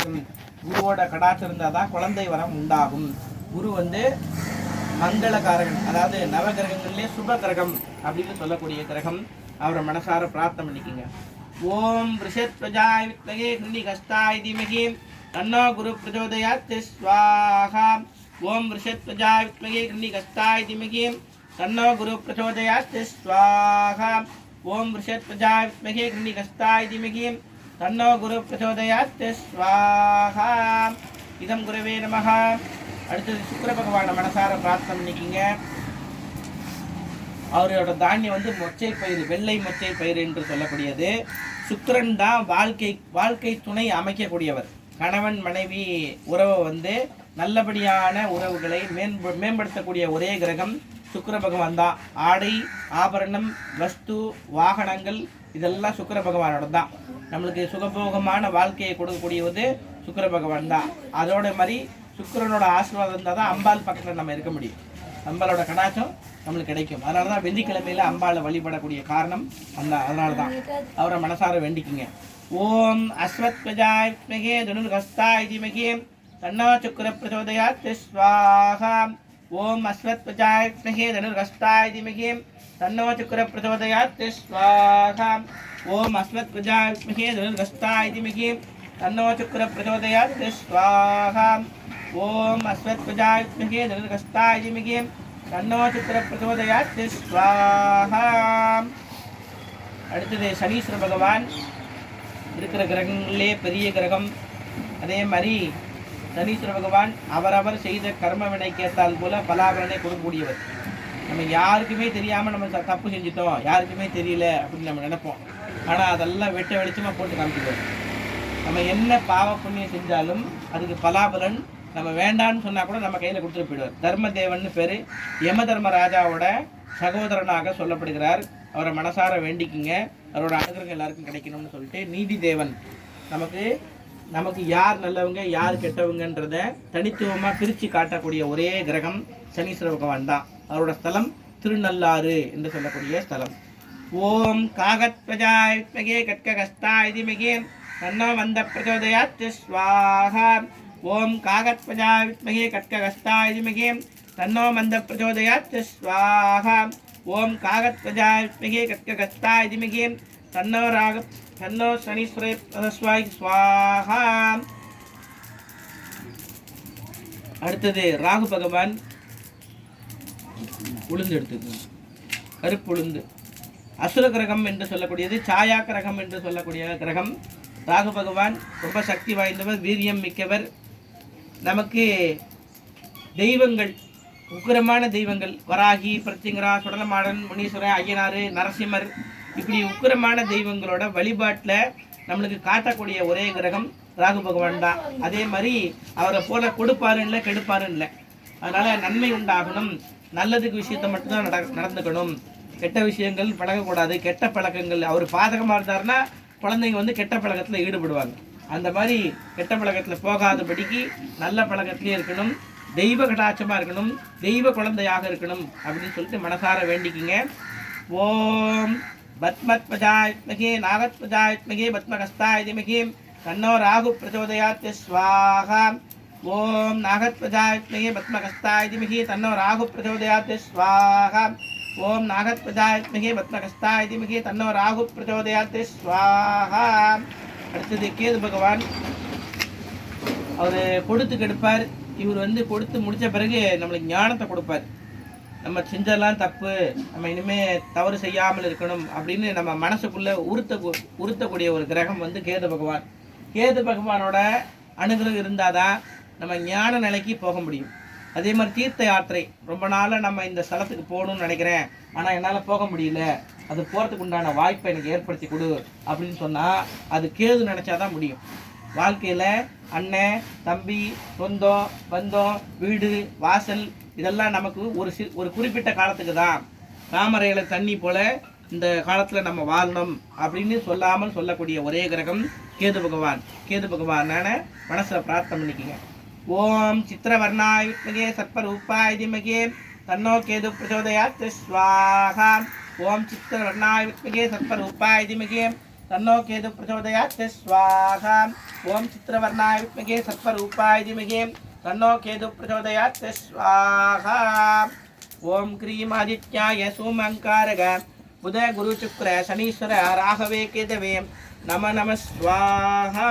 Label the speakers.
Speaker 1: கிடைக்கும். குருவோட கடாட்சம் இருந்தால் தான் குழந்தை வரம் உண்டாகும். குரு வந்து மங்களகாரகன், அதாவது நவகிரகங்கள்லேயே சுப கிரகம் அப்படின்னு சொல்லக்கூடிய கிரகம். அவரை மனசார பிரார்த்தனை பண்ணிக்கோங்க. ஓம் ரிஷத்வஜாய வித்மகே கிருணிகஸ்தாய தீமகி தன்னோ குரு பிரச்சோதயாத் ஸ்வாஹா. ஓம் ரிஷத்வஜாய வித்மகே கிருணிகஸ்தாய தீமகி தன்னோ குரு பிரச்சோதயாத் ஸ்வாஹா. ஓம் ரிஷத்வஜாய வித்மகே கிருணிகஸ்தாய தீமகி தன்னோ குரு பிரச்சோதயாத் ஸ்வாஹா. இதம் குருவே நமஹ. அடுத்தது சுக்கிர பகவானை மனசார பிரார்த்தனை பண்ணிக்கிங்க. அவரோட தானியம் வந்து மொச்சை பயிர், வெள்ளை மொச்சை பயிர் என்று சொல்லக்கூடியது. சுக்கிரன் தான் வாழ்க்கை துணை அமைக்கக்கூடியவர். கணவன் மனைவி உறவை வந்து நல்லபடியான உறவுகளை மேம்படுத்தக்கூடிய ஒரே கிரகம் சுக்கிர பகவான் தான். ஆடை ஆபரணம் வஸ்து வாகனங்கள் இதெல்லாம் சுக்கிர பகவானோட தான். நம்மளுக்கு சுகபோகமான வாழ்க்கையை கொடுக்கக்கூடியது சுக்கிர பகவான் தான். அதோட மாதிரி சுக்கிரனோட ஆசீர்வாதம் இருந்தால் தான் அம்பாள் பக்கத்தில் நம்ம இருக்க முடியும். அம்பாளோட கடாட்சம் நம்மளுக்கு கிடைக்கும். அதனால தான் வெள்ளிக்கிழமையில அம்பாளை வழிபடக்கூடிய காரணம் அதனால தான். அவரை மனசார வேண்டிக்குங்க. ஓம் அஸ்வத்வஜாய வித்மகே தனுர்ஹஸ்தாய தீமகி தன்னோ சுக்கிர பிரச்சோதயாத் ஸ்வாஹா. ஓம் அஸ்வத்வஜாய வித்மகே தனுர்ஹஸ்தாய தீமகி தன்னோ சுக்கிர பிரச்சோதயாத் ஸ்வாஹா. ஓம் அஸ்வத்வஜாய வித்மகே தனுர்ஹஸ்தாய தீமகி தன்னோ சுக்கிர பிரச்சோதயாத் ஸ்வாஹா. ஓம் அஸ்வத்வஜாய வித்மகே தனுர்ஹஸ்தாய தீமகி தன்னோ சுக்கிர பிரச்சோதயாத் ஸ்வாஹா. அடுத்தது சனீஸ்வர பகவான் இருக்கிற கிரகங்களே பெரிய கிரகம். அதே மாதிரி சனீஸ்வர பகவான் அவரவர் செய்த கர்ம வினைக்கேற்றால் போல பலாபலனை கொடுக்கக்கூடியவர். நம்ம யாருக்குமே தெரியாமல் நம்ம தப்பு செஞ்சிட்டோம், யாருக்குமே தெரியல அப்படின்னு நம்ம நினைப்போம். ஆனால் அதெல்லாம் வெட்ட வெளிச்சமாக போட்டு காமிச்சிடுவோம். நம்ம என்ன பாவ புண்ணியம் செஞ்சாலும் அதுக்கு பலாபலன் நம்ம வேண்டான்னு சொன்னால் கூட நம்ம கையில் கொடுத்துட்டு போயிடுவார். தர்மதேவன் பேர் யம தர்மராஜாவோட சகோதரனாக சொல்லப்படுகிறார். அவரை மனசார வேண்டிக்குங்க. அவரோட அனுகிரகம் எல்லாருக்கும் கிடைக்கணும்னு சொல்லிட்டு நீதி தேவன் நமக்கு யார் நல்லவங்க யார் கெட்டவங்கன்றத தனித்துவமாக பிரித்து காட்டக்கூடிய ஒரே கிரகம் சனீஸ்வர பகவான் தான். அவரோட ஸ்தலம் திருநள்ளாறு என்று சொல்லக்கூடிய ஸ்தலம். ஓம் காகத்வஜாய வித்மகே கட்ககஸ்தாய தீமகி தன்னோ மந்த பிரச்சோதயாத் ஸ்வாஹா. ஓம் காகத்வஜாய வித்மகே கட்ககஸ்தாய தீமகி தன்னோ மந்த பிரச்சோதயாத் ஸ்வாஹா. ஓம் காகத்வஜாய வித்மகே கட்ககஸ்தாய தீமகி தன்னோ சனீஸ்வர ஸ்வாஹா. அடுத்தது ராகு பகவான். உளுந்து எடுத்துக்கணும், கருப்பு உளுந்து. அசுர கிரகம் என்று சொல்லக்கூடியது சாயா கிரகம் என்று சொல்லக்கூடிய கிரகம். ராகு பகவான் ரொம்ப சக்தி வாய்ந்தவர், வீரியம் மிக்கவர். நமக்கு தெய்வங்கள், உக்கிரமான தெய்வங்கள், வராகி, பிரத்திங்கரா, சுடலமாடன், முனீஸ்வரன், ஐயனார், நரசிம்மர், இப்படி உக்கிரமான தெய்வங்களோட வழிபாட்டில் நம்மளுக்கு காட்டக்கூடிய ஒரே கிரகம் ராகு பகவான் தான். அதே மாதிரி அவரை போல கொடுப்பாருன்னு இல்லை, கெடுப்பாருன்னு இல்லை. அதனால் நன்மை உண்டாகணும், நல்லதுக்கு விஷயத்தை மட்டும்தான் நடந்துக்கணும். கெட்ட விஷயங்கள் பழகக்கூடாது. கெட்ட பழக்கங்கள், அவர் பாதகமாக இருந்தாருன்னா குழந்தைங்க வந்து கெட்ட பழக்கத்தில் ஈடுபடுவாங்க. அந்த மாதிரி கெட்ட பழக்கத்தில் போகாதபடிக்கு நல்ல பழக்கத்திலே இருக்கணும், தெய்வ கடாட்சமாக இருக்கணும், தெய்வ குழந்தையாக இருக்கணும் அப்படின்னு சொல்லிட்டு மனசார வேண்டிக்கிங்க. ஓம் பத்மத்வஜாய வித்மகே நாகத்வஜாய வித்மகே பத்மகஸ்தாய தீமகி தன்னோ ராகு பிரச்சோதயாத் ஸ்வாஹா. ஓம் நாகத்வஜாய வித்மகே பத்மகஸ்தாய தீமகி தன்னோ ராகு பிரச்சோதயாத் ஸ்வாஹா. ஓம் நாகத்வஜாய வித்மகே பத்மகஸ்தாய தீமகி தன்னோ ராகு பிரச்சோதயாத் ஸ்வாஹா. அடுத்தது கேது பகவான். அவர் கொடுத்து கெடுப்பார். இவர் வந்து கொடுத்து முடித்த பிறகு நம்மளுக்கு ஞானத்தை கொடுப்பார். நம்ம செஞ்செல்லாம் தப்பு, நம்ம இனிமேல் தவறு செய்யாமல் இருக்கணும் அப்படின்னு நம்ம மனசுக்குள்ளே உறுத்தக்கூடிய ஒரு கிரகம் வந்து கேது பகவான். கேது பகவானோட அனுகிரகம் இருந்தால் தான் நம்ம ஞான நிலைக்கு போக முடியும். அதே மாதிரி தீர்த்த யாத்திரை, ரொம்ப நாளாக நம்ம இந்த ஸ்தலத்துக்கு போகணும்னு நினைக்கிறேன், ஆனால் என்னால் போக முடியல, அது போகிறதுக்கு உண்டான வாய்ப்பை எனக்கு ஏற்படுத்தி கொடு அப்படின்னு சொன்னால் அது கேது நினச்சாதான் முடியும். வாழ்க்கையில் அண்ணன் தம்பி சொந்தம் பந்தம் வீடு வாசல் இதெல்லாம் நமக்கு ஒரு குறிப்பிட்ட காலத்துக்கு தான். தாமரையில் தண்ணி போல இந்த காலத்தில் நம்ம வாழணும் அப்படின்னு சொல்லாமல் சொல்லக்கூடிய ஒரே கிரகம் கேது பகவான். கேது பகவானான மனசில் பிரார்த்தனை பண்ணிக்கோங்க. ஓம் சித்திரவர்ணாய வித்மகே சர்ப்பரூபாய தீமகி தன்னோ கேது பிரச்சோதயாத் ஸ்வாஹா. ஓம் சித்திரவர்ணாய வித்மகே சர்ப்பரூபாய தீமகி तन्नो केतु प्रचोदयात् स्वाहा ओम चित्रवर्णाय विद्महे सत्वरूपाय धीमहि तन्नो केतु प्रचोदयात् स्वाहा ओम क्रीम आदित्याय सोमंकारग बुध गुरु शुक्र शनीश्वर राघवे केतवे नमः स्वाहा।